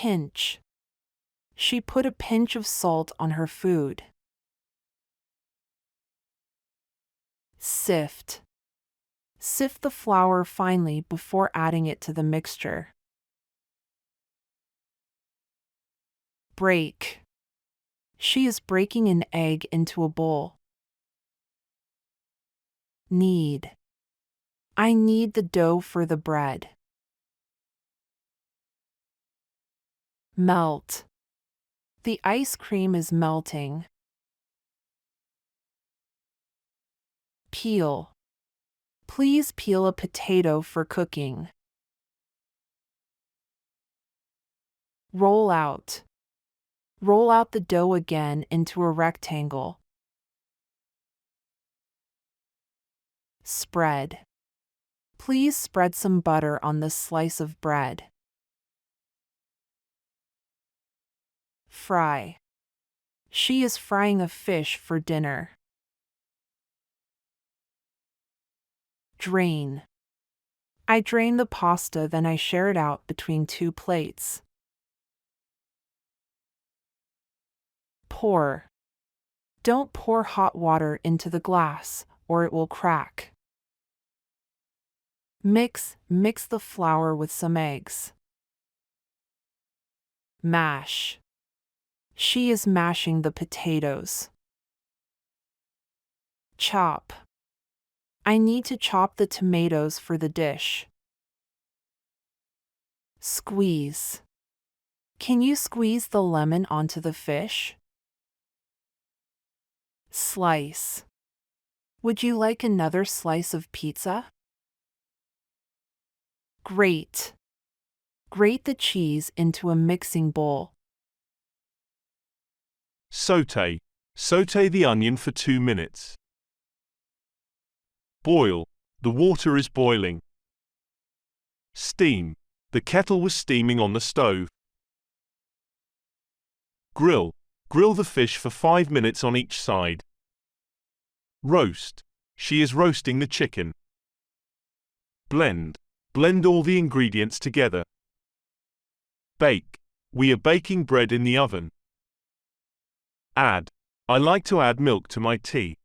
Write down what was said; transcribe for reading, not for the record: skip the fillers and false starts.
Pinch. She put a pinch of salt on her food. Sift. Sift the flour finely before adding it to the mixture. Break. She is breaking an egg into a bowl. Knead. I knead the dough for the bread. Melt. The ice cream is melting. Peel. Please peel a potato for cooking. Roll out. Roll out the dough again into a rectangle. Spread. Please spread some butter on this slice of bread. Fry. She is frying a fish for dinner. Drain. I drain the pasta, then I share it out between 2 plates. Pour. Don't pour hot water into the glass, or it will crack. Mix the flour with some eggs. Mash. She is mashing the potatoes. Chop. I need to chop the tomatoes for the dish. Squeeze. Can you squeeze the lemon onto the fish? Slice. Would you like another slice of pizza? Grate. Grate the cheese into a mixing bowl. Sauté. Sauté the onion for 2 minutes. Boil. The water is boiling. Steam. The kettle was steaming on the stove. Grill. Grill the fish for 5 minutes on each side. Roast. She is roasting the chicken. Blend. Blend all the ingredients together. Bake. We are baking bread in the oven. Add. I like to add milk to my tea.